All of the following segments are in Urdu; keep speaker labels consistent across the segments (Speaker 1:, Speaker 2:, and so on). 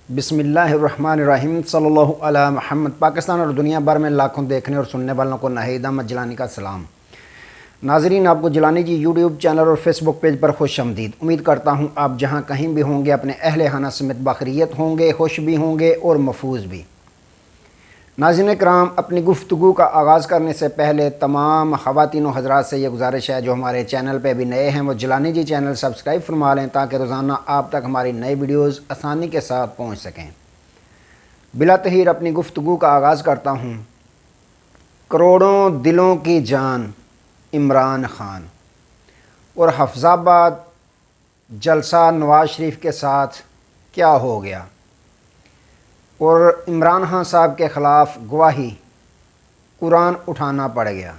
Speaker 1: بسم اللہ الرحمن الرحیم صلی اللہ علیہ محمد۔ پاکستان اور دنیا بھر میں لاکھوں دیکھنے اور سننے والوں کو ناہید احمد جیلانی کا سلام۔ ناظرین، آپ کو جیلانی جی یوٹیوب چینل اور فیس بک پیج پر خوش آمدید۔ امید کرتا ہوں آپ جہاں کہیں بھی ہوں گے اپنے اہل خانہ سمیت بخیریت ہوں گے، خوش بھی ہوں گے اور محفوظ بھی۔ ناظرین کرام، اپنی گفتگو کا آغاز کرنے سے پہلے تمام خواتین و حضرات سے یہ گزارش ہے جو ہمارے چینل پہ بھی نئے ہیں وہ جیلانی جی چینل سبسکرائب فرما لیں تاکہ روزانہ آپ تک ہماری نئی ویڈیوز آسانی کے ساتھ پہنچ سکیں۔ بلا تحیر اپنی گفتگو کا آغاز کرتا ہوں۔ کروڑوں دلوں کی جان عمران خان، اور حفظ آباد جلسہ نواز شریف کے ساتھ کیا ہو گیا، اور عمران خان صاحب کے خلاف گواہی، قرآن اٹھانا پڑ گیا۔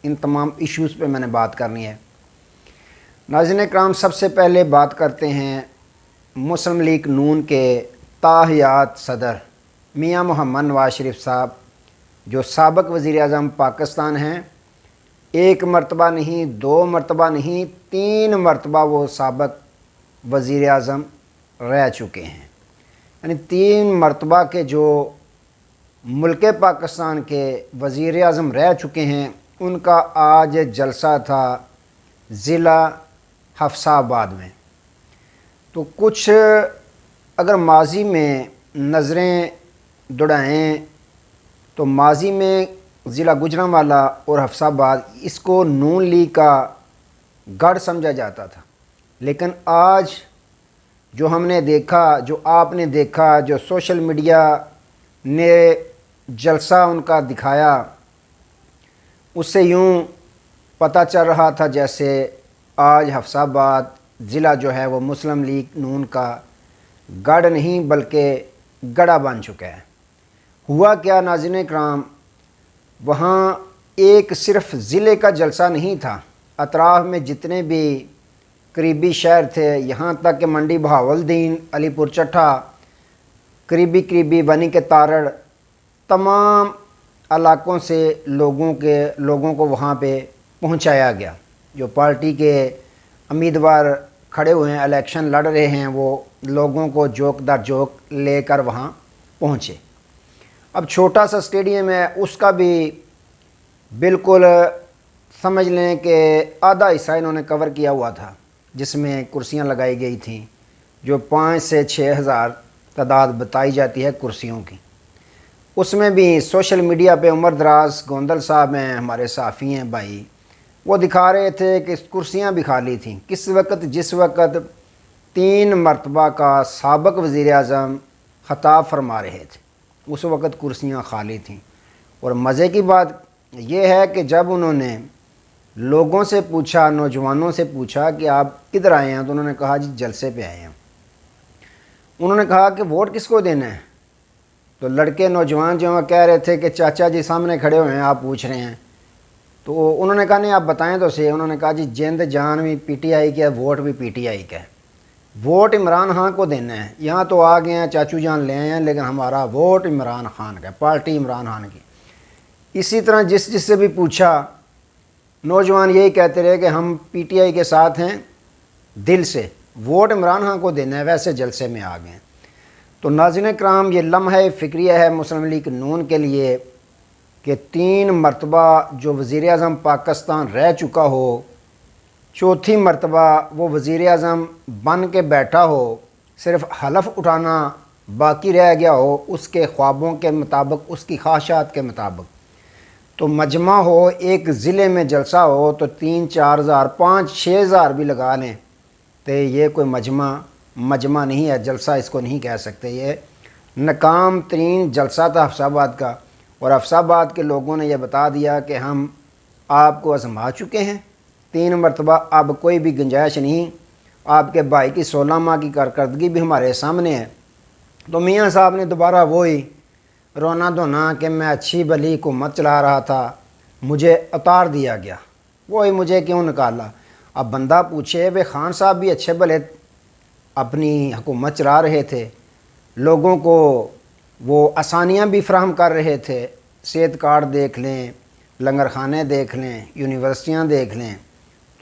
Speaker 1: ان تمام ایشوز پہ میں نے بات کرنی ہے۔ ناظرین اکرام، سب سے پہلے بات کرتے ہیں مسلم لیگ نون کے تاحیات صدر میاں محمد نواز شریف صاحب، جو سابق وزیر اعظم پاکستان ہیں۔ ایک مرتبہ نہیں، دو مرتبہ نہیں، 3 مرتبہ وہ سابق وزیر اعظم رہ چکے ہیں۔ یعنی 3 مرتبہ کے جو ملک پاکستان کے وزیر اعظم رہ چکے ہیں، ان کا آج جلسہ تھا ضلع حفص آباد میں۔ تو کچھ اگر ماضی میں نظریں دوڑائیں تو ماضی میں ضلع گوجرانوالا اور حفص آباد اس کو نون لیگ کا گڑھ سمجھا جاتا تھا، لیکن آج جو ہم نے دیکھا، جو آپ نے دیکھا، جو سوشل میڈیا نے جلسہ ان کا دکھایا، اس سے یوں پتہ چل رہا تھا جیسے آج حفص آباد ضلع جو ہے وہ مسلم لیگ نون کا گڑھ نہیں بلکہ گڑھا بن چکا ہے۔ ہوا کیا ناظرین اکرام، وہاں ایک صرف ضلع کا جلسہ نہیں تھا، اطراف میں جتنے بھی قریبی شہر تھے، یہاں تک کہ منڈی بہاولدین، علی پور چٹھا، قریبی ونی کے تارڑ، تمام علاقوں سے لوگوں کو وہاں پہ پہنچایا گیا۔ جو پارٹی کے امیدوار کھڑے ہوئے ہیں، الیکشن لڑ رہے ہیں، وہ لوگوں کو جوک در جوک لے کر وہاں پہنچے۔ اب چھوٹا سا اسٹیڈیم ہے، اس کا بھی بالکل سمجھ لیں کہ آدھا حصہ انہوں نے کور کیا ہوا تھا، جس میں کرسیاں لگائی گئی تھیں، جو 5 سے 6 ہزار تعداد بتائی جاتی ہے کرسیوں کی۔ اس میں بھی سوشل میڈیا پہ عمر دراز گوندل صاحب ہیں، ہمارے صحافی ہیں بھائی، وہ دکھا رہے تھے کہ کرسیاں بھی خالی تھیں۔ کس وقت؟ جس وقت 3 مرتبہ کا سابق وزیر اعظم خطاب فرما رہے تھے، اس وقت کرسیاں خالی تھیں۔ اور مزے کی بات یہ ہے کہ جب انہوں نے لوگوں سے پوچھا، نوجوانوں سے پوچھا کہ آپ کدھر آئے ہیں، تو انہوں نے کہا جی جلسے پہ آئے ہیں۔ انہوں نے کہا کہ ووٹ کس کو دینا ہے؟ تو لڑکے نوجوان جو کہہ رہے تھے کہ چاچا جی سامنے کھڑے ہوئے ہیں، آپ پوچھ رہے ہیں۔ تو انہوں نے کہا نہیں آپ بتائیں تو صحیح۔ انہوں نے کہا جی جند جان بھی پی ٹی آئی کا ہے، ووٹ بھی پی ٹی آئی کا ہے، ووٹ عمران خان کو دینا ہے۔ یہاں تو آ گئے ہیں، چاچو جان لے آئے ہیں، لیکن ہمارا ووٹ عمران خان کا ہے، پارٹی عمران خان کی۔ اسی طرح جس سے بھی پوچھا، نوجوان یہی کہتے رہے کہ ہم پی ٹی آئی کے ساتھ ہیں دل سے، ووٹ عمران خان کو دینا ہے، ویسے جلسے میں آ گئے ہیں۔ تو ناظرین کرام، یہ لمحہ فکریہ ہے مسلم لیگ نون کے لیے کہ 3 مرتبہ جو وزیر اعظم پاکستان رہ چکا ہو، 4تھی مرتبہ وہ وزیر اعظم بن کے بیٹھا ہو، صرف حلف اٹھانا باقی رہ گیا ہو اس کے خوابوں کے مطابق، اس کی خواہشات کے مطابق۔ تو مجمع ہو، ایک ضلع میں جلسہ ہو تو 3 4 ہزار 5 6 ہزار بھی لگا لیں تو یہ کوئی مجمع نہیں ہے، جلسہ اس کو نہیں کہہ سکتے۔ یہ ناکام ترین جلسہ تھا حفص آباد کا، اور حفص آباد کے لوگوں نے یہ بتا دیا کہ ہم آپ کو آزما چکے ہیں 3 مرتبہ، اب کوئی بھی گنجائش نہیں۔ آپ کے بھائی کی 16 ماہ کی کارکردگی بھی ہمارے سامنے ہے۔ تو میاں صاحب نے دوبارہ وہی رونا دھونا کہ میں اچھی بھلی حکومت چلا رہا تھا، مجھے اتار دیا گیا، وہی مجھے کیوں نکالا۔ اب بندہ پوچھے وہ خان صاحب بھی اچھے بھلے اپنی حکومت چلا رہے تھے، لوگوں کو وہ آسانیاں بھی فراہم کر رہے تھے، صحت کارڈ دیکھ لیں، لنگر خانے دیکھ لیں، یونیورسٹیاں دیکھ لیں،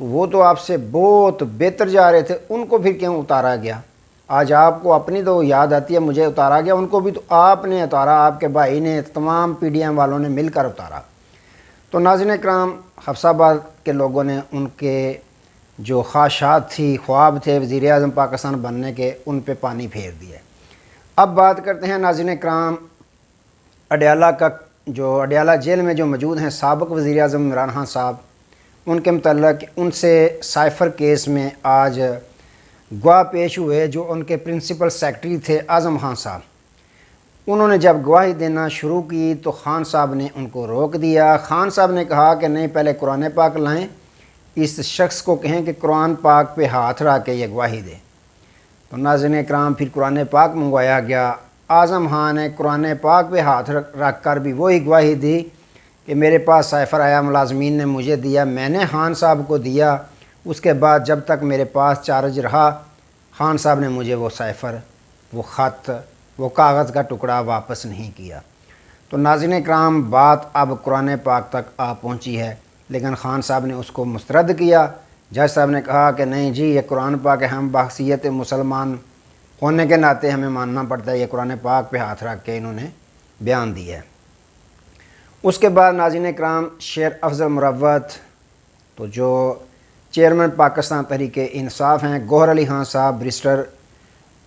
Speaker 1: تو وہ تو آپ سے بہت بہتر جا رہے تھے، ان کو پھر کیوں اتارا گیا؟ آج آپ کو اپنی تو یاد آتی ہے مجھے اتارا گیا، ان کو بھی تو آپ نے اتارا، آپ کے بھائی نے، تمام پی ڈی ایم والوں نے مل کر اتارا۔ تو ناظرین اکرام، حفصہ آباد کے لوگوں نے ان کے جو خواہشات تھی، خواب تھے وزیر اعظم پاکستان بننے کے، ان پہ پانی پھیر دیا ہے۔ اب بات کرتے ہیں ناظرین اکرام اڈیالہ کا، جو اڈیالہ جیل میں جو موجود ہیں سابق وزیر اعظم عمران خان صاحب، ان کے متعلق ان سے سائفر کیس میں آج گواہ پیش ہوئے جو ان کے پرنسپل سیکرٹری تھے اعظم خان صاحب۔ انہوں نے جب گواہی دینا شروع کی تو خان صاحب نے ان کو روک دیا۔ خان صاحب نے کہا کہ نہیں، پہلے قرآن پاک لائیں، اس شخص کو کہیں کہ قرآن پاک پہ ہاتھ رکھ کے یہ گواہی دے۔ تو ناظرین اکرام پھر قرآن پاک منگوایا گیا۔ اعظم خان نے قرآن پاک پہ ہاتھ رکھ کر بھی وہی گواہی دی کہ میرے پاس سائفر آیا، ملازمین نے مجھے دیا، میں نے خان صاحب کو دیا، اس کے بعد جب تک میرے پاس چارج رہا خان صاحب نے مجھے وہ سائفر، وہ خط، وہ کاغذ کا ٹکڑا واپس نہیں کیا۔ تو ناظرین اکرام بات اب قرآن پاک تک آ پہنچی ہے، لیکن خان صاحب نے اس کو مسترد کیا۔ جج صاحب نے کہا کہ نہیں جی، یہ قرآن پاک ہے، ہم بحیثیت مسلمان ہونے کے ناطے ہمیں ماننا پڑتا ہے، یہ قرآن پاک پہ ہاتھ رکھ کے انہوں نے بیان دیا ہے۔ اس کے بعد ناظرین اکرام شیر افضل مروت، تو جو چیئرمین پاکستان تحریک انصاف ہیں، گوہر علی خان صاحب برسٹر،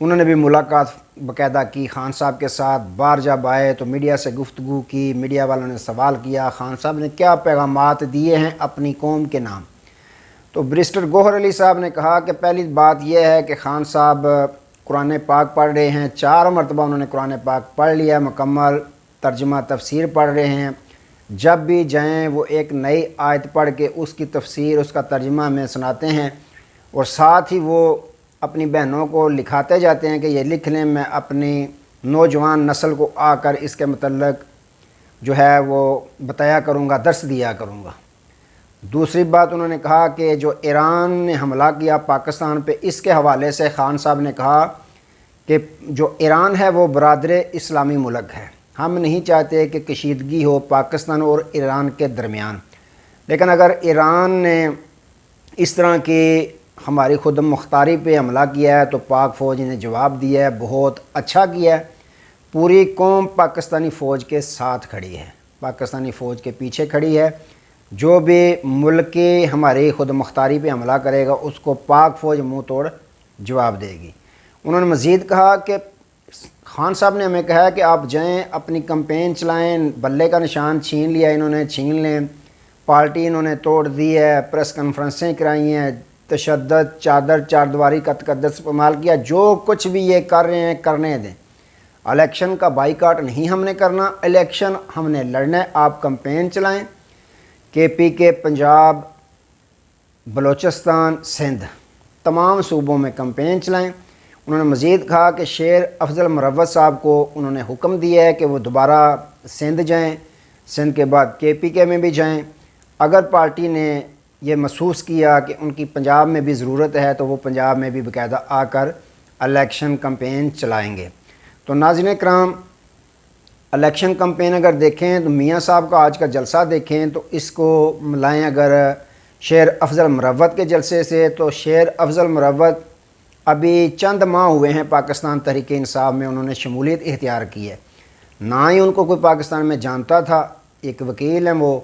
Speaker 1: انہوں نے بھی ملاقات باقاعدہ کی خان صاحب کے ساتھ۔ باہر جب آئے تو میڈیا سے گفتگو کی، میڈیا والوں نے سوال کیا خان صاحب نے کیا پیغامات دیے ہیں اپنی قوم کے نام۔ تو برسٹر گوہر علی صاحب نے کہا کہ پہلی بات یہ ہے کہ خان صاحب قرآن پاک پڑھ رہے ہیں، 4 مرتبہ انہوں نے قرآن پاک پڑھ لیا، مکمل ترجمہ تفسیر پڑھ رہے ہیں۔ جب بھی جائیں وہ ایک نئی آیت پڑھ کے اس کی تفسیر، اس کا ترجمہ ہمیں سناتے ہیں، اور ساتھ ہی وہ اپنی بہنوں کو لکھاتے جاتے ہیں کہ یہ لکھ لیں، میں اپنی نوجوان نسل کو آ کر اس کے متعلق جو ہے وہ بتایا کروں گا، درس دیا کروں گا۔ دوسری بات انہوں نے کہا کہ جو ایران نے حملہ کیا پاکستان پہ، اس کے حوالے سے خان صاحب نے کہا کہ جو ایران ہے وہ برادر اسلامی ملک ہے، ہم نہیں چاہتے کہ کشیدگی ہو پاکستان اور ایران کے درمیان، لیکن اگر ایران نے اس طرح کی ہماری خود مختاری پہ حملہ کیا ہے تو پاک فوج نے جواب دیا ہے، بہت اچھا کیا ہے، پوری قوم پاکستانی فوج کے ساتھ کھڑی ہے، پاکستانی فوج کے پیچھے کھڑی ہے، جو بھی ملک کی ہماری خود مختاری پہ حملہ کرے گا اس کو پاک فوج منہ توڑ جواب دے گی۔ انہوں نے مزید کہا کہ خان صاحب نے ہمیں کہا کہ آپ جائیں اپنی کمپین چلائیں، بلے کا نشان چھین لیا انہوں نے، چھین لیں، پارٹی انہوں نے توڑ دی ہے، پریس کانفرنسیں کرائی ہیں، تشدد، چادر چار دیواری کا تقدس استعمال کیا، جو کچھ بھی یہ کر رہے ہیں کرنے دیں، الیکشن کا بائیکاٹ نہیں ہم نے کرنا، الیکشن ہم نے لڑنا ہے، آپ کمپین چلائیں، کے پی کے پنجاب، بلوچستان، سندھ، تمام صوبوں میں کمپین چلائیں۔ انہوں نے مزید کہا کہ شیر افضل مروت صاحب کو انہوں نے حکم دیا ہے کہ وہ دوبارہ سندھ جائیں، سندھ کے بعد کے پی کے میں بھی جائیں، اگر پارٹی نے یہ محسوس کیا کہ ان کی پنجاب میں بھی ضرورت ہے تو وہ پنجاب میں بھی باقاعدہ آ کر الیکشن کمپین چلائیں گے۔ تو ناظرین کرام، الیکشن کمپین اگر دیکھیں تو میاں صاحب کا آج کا جلسہ دیکھیں تو اس کو ملائیں اگر شیر افضل مروت کے جلسے سے، تو شیر افضل مروت ابھی چند ماہ ہوئے ہیں پاکستان تحریک انصاف میں انہوں نے شمولیت اختیار کی ہے، نہ ہی ان کو کوئی پاکستان میں جانتا تھا، ایک وکیل ہیں وہ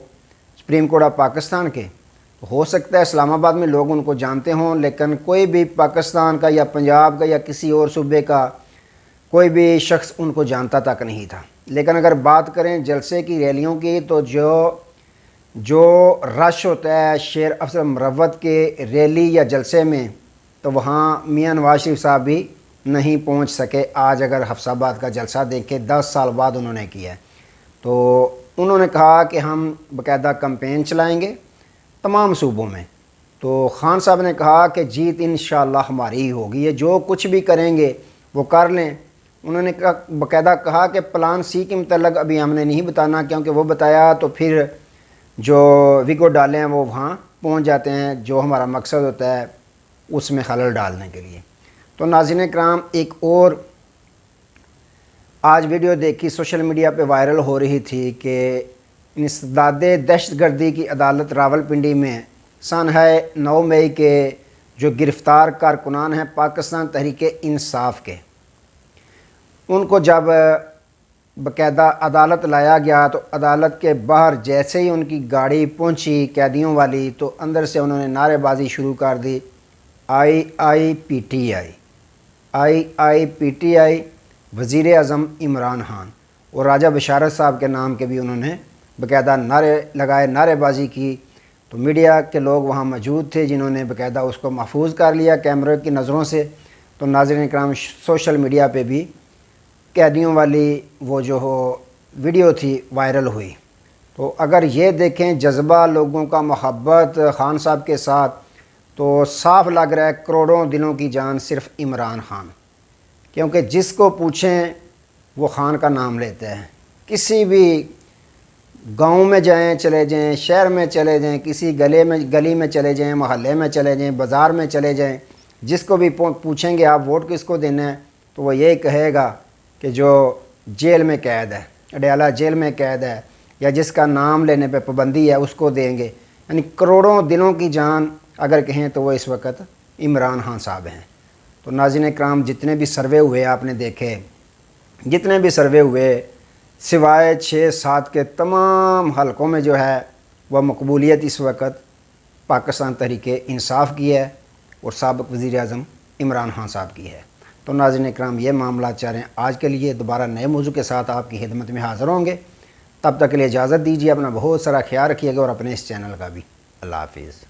Speaker 1: سپریم کورٹ آف پاکستان کے، ہو سکتا ہے اسلام آباد میں لوگ ان کو جانتے ہوں، لیکن کوئی بھی پاکستان کا یا پنجاب کا یا کسی اور صوبے کا کوئی بھی شخص ان کو جانتا تک نہیں تھا۔ لیکن اگر بات کریں جلسے کی، ریلیوں کی، تو جو رش ہوتا ہے شیر افضل مروت کے ریلی یا جلسے میں، تو وہاں میاں نواز شریف صاحب بھی نہیں پہنچ سکے۔ آج اگر حفصہ آباد کا جلسہ دیکھیں 10 سال بعد انہوں نے کیا ہے، تو انہوں نے کہا کہ ہم باقاعدہ کمپین چلائیں گے تمام صوبوں میں۔ تو خان صاحب نے کہا کہ جیت انشاءاللہ ہماری ہی ہوگی، یہ جو کچھ بھی کریں گے وہ کر لیں۔ انہوں نے باقاعدہ کہا کہ پلان سی کے متعلق ابھی ہم نے نہیں بتانا، کیونکہ وہ بتایا تو پھر جو وگو ڈالے ہیں وہ وہاں پہنچ جاتے ہیں، جو ہمارا مقصد ہوتا ہے اس میں خلل ڈالنے کے لیے۔ تو ناظرین کرام، ایک اور آج ویڈیو دیکھی سوشل میڈیا پہ وائرل ہو رہی تھی کہ انسداد دہشت گردی کی عدالت راول پنڈی میں سن ہے 9 مئی کے جو گرفتار کارکنان ہیں پاکستان تحریک انصاف کے، ان کو جب باقاعدہ عدالت لایا گیا تو عدالت کے باہر جیسے ہی ان کی گاڑی پہنچی قیدیوں والی تو اندر سے انہوں نے نعرے بازی شروع کر دی، آئی آئی P T I, I I P T I, وزیر اعظم عمران خان، اور راجہ بشارت صاحب کے نام کے بھی انہوں نے باقاعدہ نعرے لگائے، نعرے بازی کی۔ تو میڈیا کے لوگ وہاں موجود تھے جنہوں نے باقاعدہ اس کو محفوظ کر لیا کیمرے کی نظروں سے۔ تو ناظرین کرام، سوشل میڈیا پہ بھی قیدیوں والی وہ جو ویڈیو تھی وائرل ہوئی۔ تو اگر یہ دیکھیں جذبہ لوگوں کا، محبت خان صاحب کے ساتھ، تو صاف لگ رہا ہے کروڑوں دلوں کی جان صرف عمران خان، کیونکہ جس کو پوچھیں وہ خان کا نام لیتے ہیں۔ کسی بھی گاؤں میں جائیں چلے جائیں، شہر میں چلے جائیں، کسی گلی میں چلے جائیں، محلے میں چلے جائیں، بازار میں چلے جائیں، جس کو بھی پوچھیں گے آپ ووٹ کس کو دینا ہے تو وہ یہی کہے گا کہ جو جیل میں قید ہے، اڈیالہ جیل میں قید ہے، یا جس کا نام لینے پہ پابندی ہے اس کو دیں گے۔ یعنی کروڑوں دلوں کی جان اگر کہیں تو وہ اس وقت عمران خان صاحب ہیں۔ تو ناظرین کرام، جتنے بھی سروے ہوئے آپ نے دیکھے، جتنے بھی سروے ہوئے سوائے 6-7 کے تمام حلقوں میں جو ہے وہ مقبولیت اس وقت پاکستان تحریک انصاف کی ہے اور سابق وزیر اعظم عمران خان صاحب کی ہے۔ تو ناظرین کرام، یہ معاملات چاہ رہے ہیں آج کے لیے دوبارہ نئے موضوع کے ساتھ آپ کی خدمت میں حاضر ہوں گے۔ تب تک کے لیے اجازت دیجیے، اپنا بہت سارا خیال رکھیے گا اور اپنے اس چینل کا بھی۔ اللہ حافظ۔